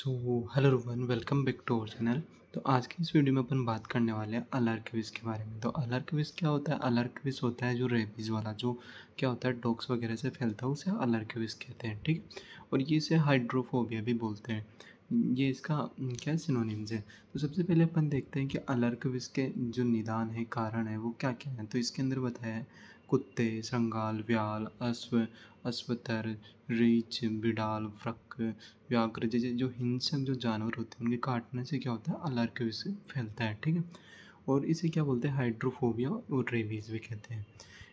So hello everyone, welcome back to our channel. तो आज की इस वीडियो में अपन बात करने वाले हैं अलर्कविस के बारे में। तो अलर्कविस क्या होता है? अलर्कविस होता है जो रेबीज वाला, जो क्या होता है डॉग्स वगैरह से फैलता है, उसे अलर्कविस कहते हैं, ठीक है। और ये इसे हाइड्रोफोबिया भी बोलते हैं। ये इसका क्या सिनोनिम्स है। तो सबसे पहले अपन देखते हैं कि अलर्कविस के जो निदान है, कारण है, वो क्या क्या है। तो इसके अंदर बताया है कुत्ते, श्रृंगाल, व्याल, अश्वतर, रीछ, बिडाल, व्रक, व्याघ्र जैसे जो हिंसक जो जानवर होते हैं, उनके काटने से क्या होता है, अलर्कविस फैलता है, ठीक है। और इसे क्या बोलते हैं, हाइड्रोफोबिया और रेबीज भी कहते हैं।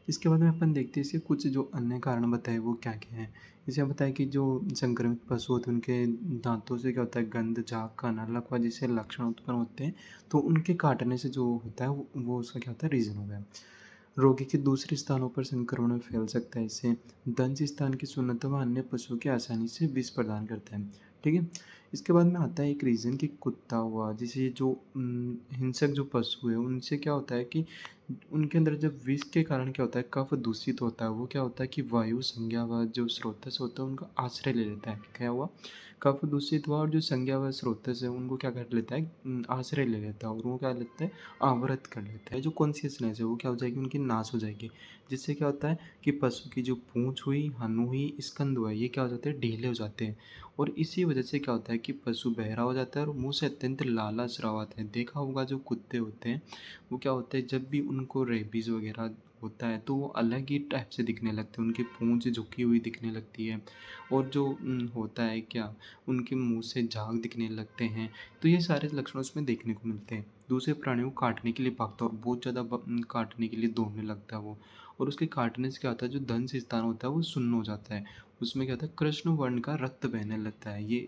इसके बाद में अपन देखते हैं इसके कुछ जो अन्य कारण बताए वो क्या क्या हैं। जैसे आप बताया कि जो संक्रमित पशु होते हैं उनके दांतों से क्या होता है, गंध, झाग, खाना, लकवा जैसे लक्षण उत्पन्न होते हैं। तो उनके काटने से जो होता है वो उसका क्या होता है, रीज़न हो गया। रोगी के दूसरे स्थानों पर संक्रमण फैल सकता है। इससे दंश स्थान की सुन्नतः व अन्य पशुओं के आसानी से विष प्रदान करता है, ठीक है। इसके बाद में आता है एक रीज़न कि कुत्ता हुआ, जैसे जो हिंसक जो पशु है उनसे क्या होता है कि उनके अंदर जब विष के कारण क्या होता है, कफ दूषित होता है, वो क्या होता है कि वायु संज्ञा व जो स्रोतस होता है उनका आश्रय ले लेता है। क्या हुआ, कफ दूषित हुआ और जो संज्ञा व स्रोतस है उनको क्या कर लेता है, आश्रय ले लेता है, और वो क्या लेता है, आवृत कर लेता है। जो कॉन्शियसनेस है वो क्या हो जाएगी, उनकी नाश हो जाएगी। जिससे क्या होता है कि पशु की जो पूँछ हुई, हनु हुई, स्कंद हुआ, ये क्या हो जाते हैं, ढीले हो जाते हैं। और इसी वजह से क्या होता है कि पशु बहरा हो जाता है और मुंह से अत्यंत लाला स्राव आता है। देखा होगा जो कुत्ते होते हैं वो क्या होता है, जब भी उनको रेबीज़ वगैरह होता है तो वो अलग ही टाइप से दिखने लगते हैं, उनकी पूँछ झुकी हुई दिखने लगती है। और जो होता है क्या, उनके मुंह से झाग दिखने लगते हैं। तो ये सारे लक्षण उसमें देखने को मिलते हैं। दूसरे प्राणियों को काटने के लिए भागता है और बहुत ज़्यादा काटने के लिए दौड़ने लगता है वो। और उसके काटने से क्या होता है, जो दंश स्थान होता है वो सुन्न हो जाता है। उसमें क्या होता है, कृष्ण वर्ण का रक्त बहने लगता है। ये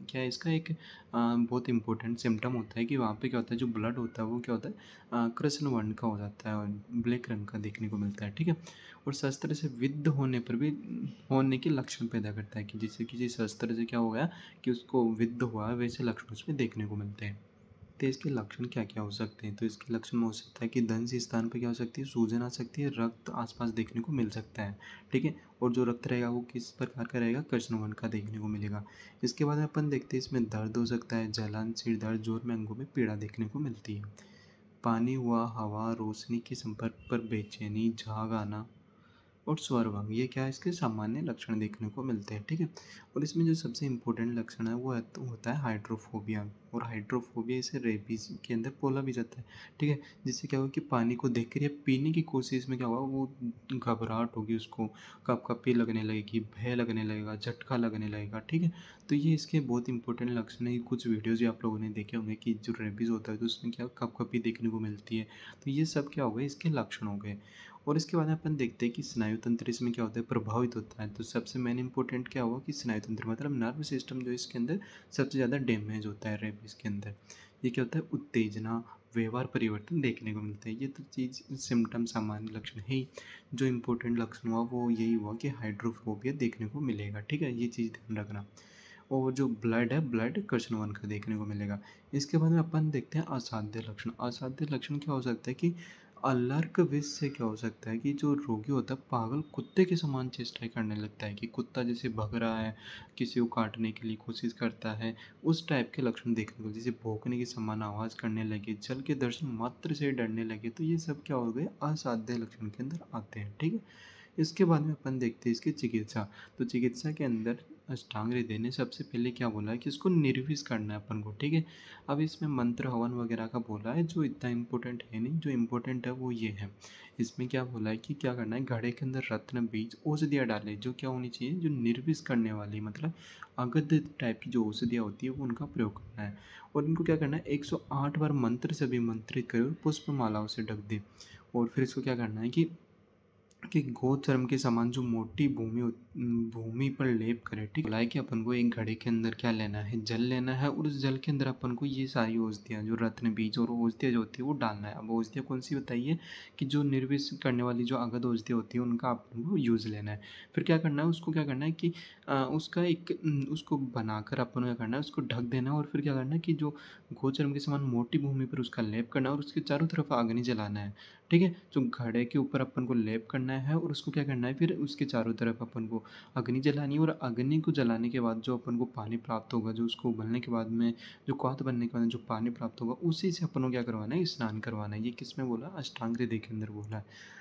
क्या है, इसका एक बहुत इंपॉर्टेंट सिम्टम होता है कि वहाँ पे क्या होता है, जो ब्लड होता है वो क्या होता है, कृष्ण वर्ण का हो जाता है और ब्लैक रंग का देखने को मिलता है, ठीक है। और शस्त्र से विद्ध होने पर भी होने के लक्षण पैदा करता है, कि जिससे किसी शस्त्र से क्या हो गया कि उसको विद्ध हुआ, वैसे लक्षण उसमें देखने को मिलते हैं। तो इसके लक्षण क्या क्या हो सकते हैं। तो इसके लक्षण में हो सकता है कि दंश स्थान पर क्या हो सकती है, सूजन आ सकती है, रक्त आसपास देखने को मिल सकता है, ठीक है। और जो रक्त रहेगा वो किस प्रकार का रहेगा, कृष्ण वर्ण का देखने को मिलेगा। इसके बाद अपन देखते हैं इसमें दर्द हो सकता है, जलन, सिर दर्द, जोर में अंगों में पीड़ा देखने को मिलती है। पानी हुआ, हवा, रोशनी के संपर्क पर बेचैनी, झाग आना और स्वरभंग, ये क्या है, इसके सामान्य लक्षण देखने को मिलते हैं, ठीक है। और इसमें जो सबसे इम्पोर्टेंट लक्षण है वो तो होता है हाइड्रोफोबिया। और हाइड्रोफोबिया इसे रेबीज के अंदर बोला भी जाता है, ठीक है। जिससे क्या होगा कि पानी को देखकर या पीने की कोशिश में क्या होगा, वो घबराहट होगी, उसको कपकपी लगने लगेगी, भय लगने लगेगा, झटका लगने लगेगा, ठीक है। तो ये इसके बहुत इंपॉर्टेंट लक्षण है। कुछ वीडियोज़ भी आप लोगों ने देखे होंगे कि जो रेबीज़ होता है तो उसमें क्या कपकपी देखने को मिलती है। तो ये सब क्या हो गए, इसके लक्षण हो गए। और इसके बाद अपन देखते हैं कि स्नायु तंत्र इसमें क्या होता है, प्रभावित होता है। तो सबसे मेन इंपॉर्टेंट क्या हुआ कि स्नायु तंत्र मतलब नर्व सिस्टम जो इसके अंदर सबसे ज़्यादा डैमेज होता है रेबीज़ के अंदर। ये क्या होता है, उत्तेजना, व्यवहार परिवर्तन देखने को मिलता है। ये तो चीज़ सिम्टम सामान्य लक्षण है ही। जो इम्पोर्टेंट लक्षण हुआ वो यही हुआ कि हाइड्रोफोबिया देखने को मिलेगा, ठीक है। ये चीज़ ध्यान रखना। और जो ब्लड है, ब्लड कृष्ण वर्ण का देखने को मिलेगा। इसके बाद में अपन देखते हैं असाध्य लक्षण। असाध्य लक्षण क्या हो सकता है कि अलर्क विष से क्या हो सकता है कि जो रोगी होता है पागल कुत्ते के समान चेष्टाएं करने लगता है, कि कुत्ता जैसे भग रहा है, किसी को काटने के लिए कोशिश करता है, उस टाइप के लक्षण देखने को, जैसे भौंकने के समान आवाज़ करने लगे, जल के दर्शन मात्र से डरने लगे। तो ये सब क्या हो गए, असाध्य लक्षण के अंदर आते हैं, ठीक है। इसके बाद में अपन देखते हैं इसकी चिकित्सा। तो चिकित्सा के अंदर अष्टांग हृदय ने सबसे पहले क्या बोला है कि इसको निर्विष करना है अपन को, ठीक है। अब इसमें मंत्र हवन वगैरह का बोला है, जो इतना इम्पोर्टेंट है नहीं। जो इम्पोर्टेंट है वो ये है, इसमें क्या बोला है कि क्या करना है, घड़े के अंदर रत्न बीज औषधियाँ डाले, जो क्या होनी चाहिए, जो निर्विष करने वाली, मतलब अगध टाइप की जो औषधियाँ होती है वो उनका प्रयोग करना है। और इनको क्या करना है, 108 बार मंत्र से अभिमंत्रित कर पुष्प मालाओं से ढक दे। और फिर इसको क्या करना है कि गोचर्म के समान जो मोटी भूमि पर लेप करे, ठीक है। कि अपन को एक घड़े के अंदर क्या लेना है, जल लेना है, और उस जल के अंदर अपन को ये सारी औषधियाँ, जो रत्न बीज और औषधियाँ जो होती है वो डालना है। अब औषधियाँ कौन सी बताइए, कि जो निर्विष करने वाली जो अगध औषधियाँ होती है उनका अपन को यूज़ लेना है। फिर क्या करना है, उसको क्या करना है कि उसका एक उसको बनाकर अपन को क्या करना है, उसको ढक देना है। और फिर क्या करना है कि जो गोचर्म के समान मोटी भूमि पर उसका लेप करना है और उसके चारों तरफ अग्नि जलाना है। ठीक है? जो घड़े के ऊपर अपन को लेप करना है और उसको क्या करना है, फिर उसके चारों तरफ अपन को अग्नि जलानी है, और अग्नि को जलाने के बाद जो अपन को पानी प्राप्त होगा, जो उसको उबलने के बाद में जो क्वाथ बनने के बाद जो पानी प्राप्त होगा, उसी से अपन को क्या करवाना है, स्नान करवाना है। ये किस में बोला? अष्टांग हृदय के अंदर बोला है।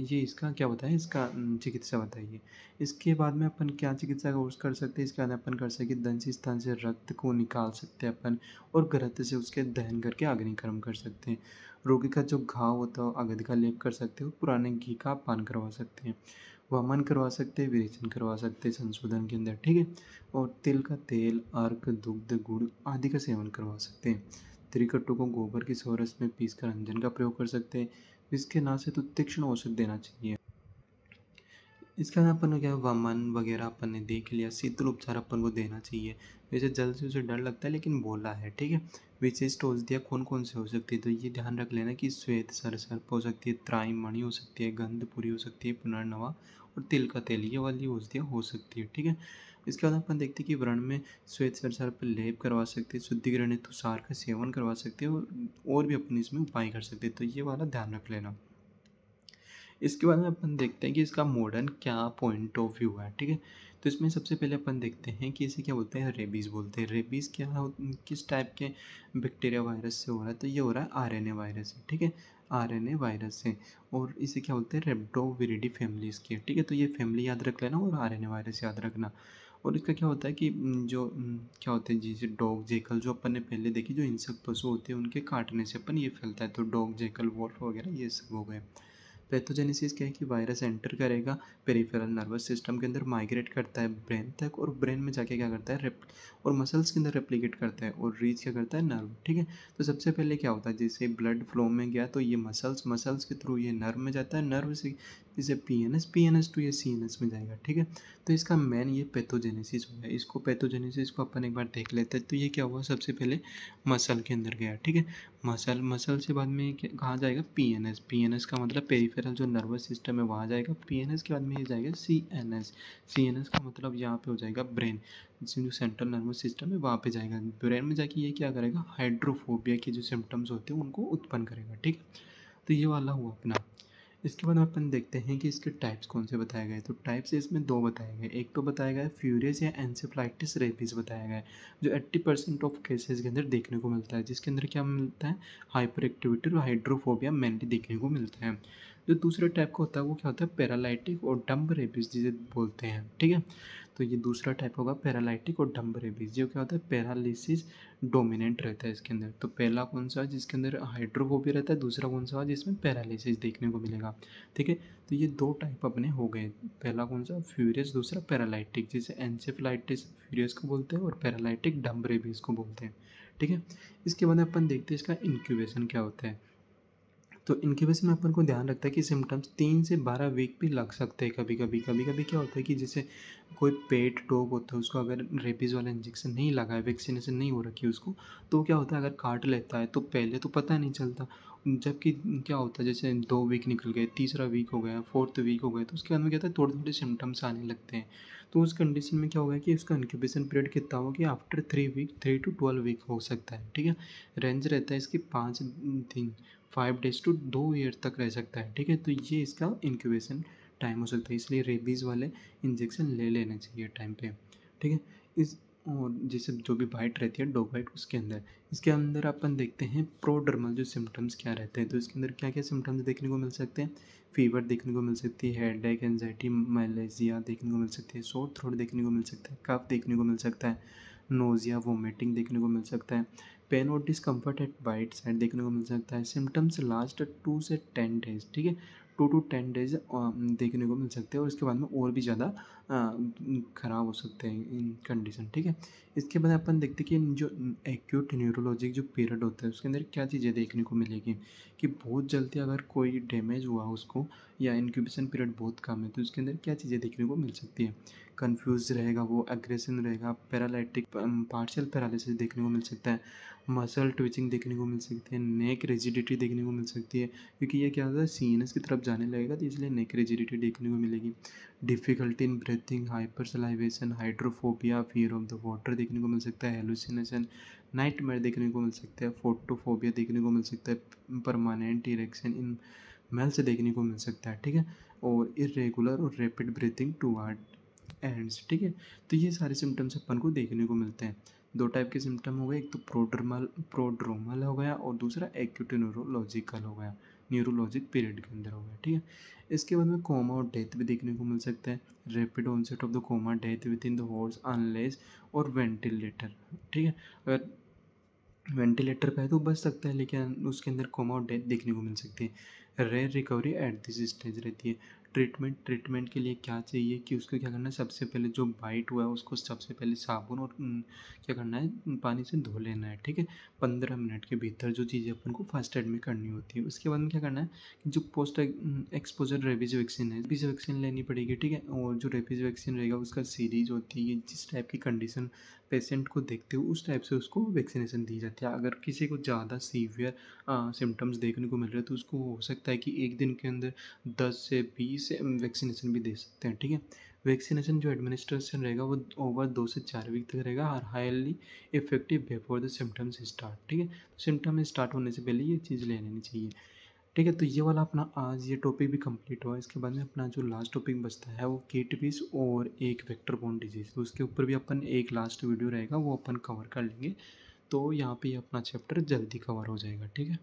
ये इसका क्या बताएँ, इसका चिकित्सा बताइए। इसके बाद में अपन क्या चिकित्सा कोर्स कर सकते हैं, इसके बाद अपन कर सकते हैं दंश स्थान से रक्त को निकाल सकते हैं अपन, और घृत से उसके दहन करके अग्निकर्म कर सकते हैं। रोगी का जो घाव होता है अगध का लेप कर सकते हो, पुराने घी का पान करवा सकते हैं, वमन करवा सकते हैं, विरेचन करवा सकते हैं संशोधन के अंदर, ठीक है? और तिल का तेल, अर्क, दुग्ध, गुड़ आदि का सेवन करवा सकते हैं। त्रिकट्टु को गोबर की सोरस में पीसकर अंजन का प्रयोग कर सकते हैं। इसके ना से तो तीक्ष्ण औषध देना चाहिए। इसके बाद अपन को क्या वमन वगैरह अपन ने देख लिया, शीतल उपचार अपन को देना चाहिए। वैसे जल से उसे डर लगता है लेकिन बोला है, ठीक है? विशिष्ट औषधियाँ कौन कौन सी हो सकती है, तो ये ध्यान रख लेना कि श्वेत सरसर्प हो सकती है, त्राईमणि हो सकती है, गंधपुरी हो सकती है, पुनर्नवा और तिल का तेल, ये वाली औषधियाँ हो सकती है, ठीक है? इसके बाद अपन देखते हैं कि व्रण में श्वेत सरसर्प लेप करवा सकते हैं, शुद्धिकरण तुषार का सेवन करवा सकते हैं, और भी अपन इसमें उपाय कर सकते हैं, तो ये वाला ध्यान रख लेना। इसके बाद में अपन देखते हैं कि इसका मॉडर्न क्या पॉइंट ऑफ व्यू है, ठीक है? तो इसमें सबसे पहले अपन देखते हैं कि इसे क्या बोलते हैं, रेबीज़ बोलते हैं। रेबीज़ क्या हो, किस टाइप के बैक्टीरिया वायरस से हो रहा है, तो ये हो रहा है आरएनए वायरस से, ठीक है? आरएनए वायरस से। और इसे क्या बोलते हैं, रेप्टोविरिडी फैमिली इसकी, ठीक है? तो ये फैमिली याद रख लेना और आरएनए वायरस याद रखना। और इसका क्या होता है कि क्या होते हैं, जैसे डॉग जेकल जो अपन ने पहले देखी, जो हिंसक पशु होते हैं उनके काटने से अपन ये फैलता है, तो डॉग जेकल वॉल्फ वगैरह ये सब हो गए। पैथोजेनेसिस क्या है कि वायरस एंटर करेगा, पेरिफेरल नर्वस सिस्टम के अंदर माइग्रेट करता है ब्रेन तक, और ब्रेन में जाके क्या करता है और मसल्स के अंदर रेप्लिकेट करता है, और रीच क्या करता है, नर्व, ठीक है? तो सबसे पहले क्या होता है, जैसे ब्लड फ्लो में गया तो ये मसल्स के थ्रू ये नर्व में जाता है, नर्व से जैसे पीएनएस टू ये सीएनएस में जाएगा, ठीक है? तो इसका मेन ये पैथोजेनेसिस हो गया। इसको पैथोजेनेसिस को अपन एक बार देख लेते हैं। तो ये क्या हुआ, सबसे पहले मसल के अंदर गया, ठीक है? मसल से बाद में कहाँ जाएगा, पीएनएस, पीएनएस का मतलब पेरिफेरल जो नर्वस सिस्टम है वहाँ जाएगा। पीएनएस के बाद में ये जाएगा सीएनएस, सीएनएस का मतलब यहाँ पे हो जाएगा ब्रेन, जो सेंट्रल नर्वस सिस्टम है वहाँ पे जाएगा। ब्रेन में जाके ये क्या करेगा, हाइड्रोफोबिया के जो सिम्टम्स होते हैं उनको उत्पन्न करेगा, ठीक है? तो ये वाला हुआ अपना। इसके बाद अपन देखते हैं कि इसके टाइप्स कौन से बताए गए। तो टाइप्स इसमें दो बताए गए। एक तो बताया गया है फ्यूरियस या एन्सेफलाइटिस रेबीज बताया गया है, जो 80% ऑफ केसेस के अंदर देखने को मिलता है, जिसके अंदर क्या मिलता है, हाइपर एक्टिविटी और हाइड्रोफोबिया मेनली देखने को मिलता है। जो दूसरे टाइप का होता है वो क्या होता है, पैरालाइटिक और डम्ब रेबीज जिसे बोलते हैं, ठीक है? तो ये दूसरा टाइप होगा पैरालाइटिक और डम्ब रेबीज। जो क्या होता है, पैरालिसिस डोमिनेंट रहता है इसके अंदर। तो पहला कौन सा है जिसके अंदर हाइड्रोफोबिया रहता है, दूसरा कौन सा है जिसमें पैरालिसिस देखने को मिलेगा, ठीक है? तो ये दो टाइप अपने हो गए। पहला कौन सा, फ्यूरियस, दूसरा पैरालाइटिक, जिसे एन्सेफलाइटिस फ्यूरियस को बोलते हैं और पैरालाइटिक डम्ब रेबीज को बोलते हैं, ठीक है? इसके बाद अपन देखते हैं इसका इंक्यूबेशन क्या होता है। तो इंक्यूबेशन में अपन को ध्यान रखता है कि सिम्टम्स 3 से 12 वीक भी लग सकते हैं कभी-कभी क्या होता है कि जैसे कोई पेट डॉग होता है उसको अगर रेबीज़ वाला इंजेक्शन नहीं लगा है, वैक्सीनेशन नहीं हो रखी है उसको, तो क्या होता है अगर काट लेता है तो पहले तो पता नहीं चलता। जबकि क्या होता है जैसे 2 वीक निकल गए, तीसरा वीक हो गया, 4th वीक हो गया, तो उसके बाद में क्या होता है थोड़े-थोड़े सिम्टम्स आने लगते हैं। तो उस कंडीशन में क्या होगा कि उसका इंक्यूबेशन पीरियड कितना होगा कि आफ्टर 3 टू 12 वीक हो सकता है, ठीक है? रेंज रहता है इसकी 5 दिन, 5 डेज़ टू 2 ईयर तक रह सकता है, ठीक है? तो ये इसका इंक्यूबेशन टाइम हो सकता है, इसलिए रेबीज़ वाले इंजेक्शन ले लेने चाहिए टाइम पे, ठीक है? इस और जैसे जो भी बाइट रहती है डॉग बाइट उसके अंदर, इसके अंदर अपन देखते हैं प्रोडर्मल जो सिम्टम्स क्या रहते हैं। तो इसके अंदर क्या-क्या सिम्टम्स देखने को मिल सकते हैं, फ़ीवर देखने को मिल सकती है, हेडेक, एंग्जायटी, मैलेजिया देखने को मिल सकती है, सोर थ्रोट देखने को मिल सकता है, कफ देखने को मिल सकता है, नोज़िया, वोमिटिंग देखने को मिल सकता है, पेन और डिस्कम्फर्ट एट बाइट साइड देखने को मिल सकता है। सिम्टम्स लास्ट 2 से 10 डेज़, ठीक है? 2 टू 10 डेज़ देखने को मिल सकते हैं, और इसके बाद में और भी ज़्यादा ख़राब हो सकते हैं इन कंडीशन, ठीक है? इसके बाद अपन देखते हैं कि जो एक्यूट न्यूरोलॉजिक जो पीरियड होता है उसके अंदर क्या चीज़ें देखने को मिलेगी, कि बहुत जल्दी अगर कोई डैमेज हुआ उसको या इंक्यूबेशन पीरियड बहुत कम है, तो उसके अंदर क्या चीज़ें देखने को मिल सकती है? कन्फ्यूज़ रहेगा वो, एग्रेशन रहेगा, पैरालिटिक पार्शियल पैरालिसिस देखने को मिल सकता है, मसल ट्विचिंग देखने को मिल सकती है, नेक रिजिडिटी देखने को मिल सकती है, क्योंकि ये क्या होता है सीनस की तरफ जाने लगेगा, तो इसलिए नेक रिजिडिटी देखने को मिलेगी। Difficulty in breathing, hyper salivation, hydrophobia, fear of the water देखने को मिल सकता है, हेलुसिनेशन, नाइटमेयर देखने को मिल सकता है, फोटोफोबिया देखने को मिल सकता है, परमानेंट इरेक्शन इन मेल से देखने को मिल सकता है, ठीक है। और इरेगुलर और रैपिड ब्रीथिंग टूवर्ड एंड्स, ठीक है। तो ये सारे सिम्टम्स अपन को देखने को मिलते हैं। दो टाइप के सिम्टम हो गए, एक तो प्रोड्रोमल हो गया और दूसरा एक्यूट न्यूरोलॉजिकल हो गया, न्यूरोलॉजिक पीरियड के अंदर हो गया, ठीक है। इसके बाद में कोमा और डेथ भी देखने को मिल सकता है, rapid onset of the coma, death within the hours unless और वेंटिलेटर, ठीक है। अगर वेंटिलेटर पे है तो बच सकता है, लेकिन उसके अंदर कोमा और डेथ देखने को मिल सकती है। Rare recovery at this stage रहती है। ट्रीटमेंट के लिए क्या चाहिए कि उसको क्या करना है, सबसे पहले जो बाइट हुआ है उसको सबसे पहले साबुन और क्या करना है, पानी से धो लेना है, ठीक है। 15 मिनट के भीतर जो चीज़ें अपन को फर्स्ट एड में करनी होती है। उसके बाद में क्या करना है कि जो पोस्ट एक्सपोजर रेबीज वैक्सीन है, रेबीज वैक्सीन लेनी पड़ेगी, ठीक है। और जो रेबीज वैक्सीन रहेगा उसका सीरीज होती है, जिस टाइप की कंडीशन पेशेंट को देखते हो उस टाइप से उसको वैक्सीनेशन दी जाती है। अगर किसी को ज़्यादा सीवियर सिम्टम्स देखने को मिल रहे हैं तो उसको हो सकता है कि एक दिन के अंदर 10 से 20 वैक्सीनेशन भी दे सकते हैं, ठीक है। वैक्सीनेशन जो एडमिनिस्ट्रेशन रहेगा वो ओवर 2 से 4 वीक तक रहेगा और highly effective before the symptoms start, ठीक है। सिम्टम स्टार्ट होने से पहले ये चीज़ ले लेनी चाहिए, ठीक है। तो ये वाला अपना आज ये टॉपिक भी कंप्लीट हुआ। इसके बाद में अपना जो लास्ट टॉपिक बचता है वो केटविस और एक वेक्टर बोर्न डिजीज़, तो उसके ऊपर भी अपन एक लास्ट वीडियो रहेगा वो अपन कवर कर लेंगे। तो यहाँ पे अपना चैप्टर जल्दी कवर हो जाएगा, ठीक है।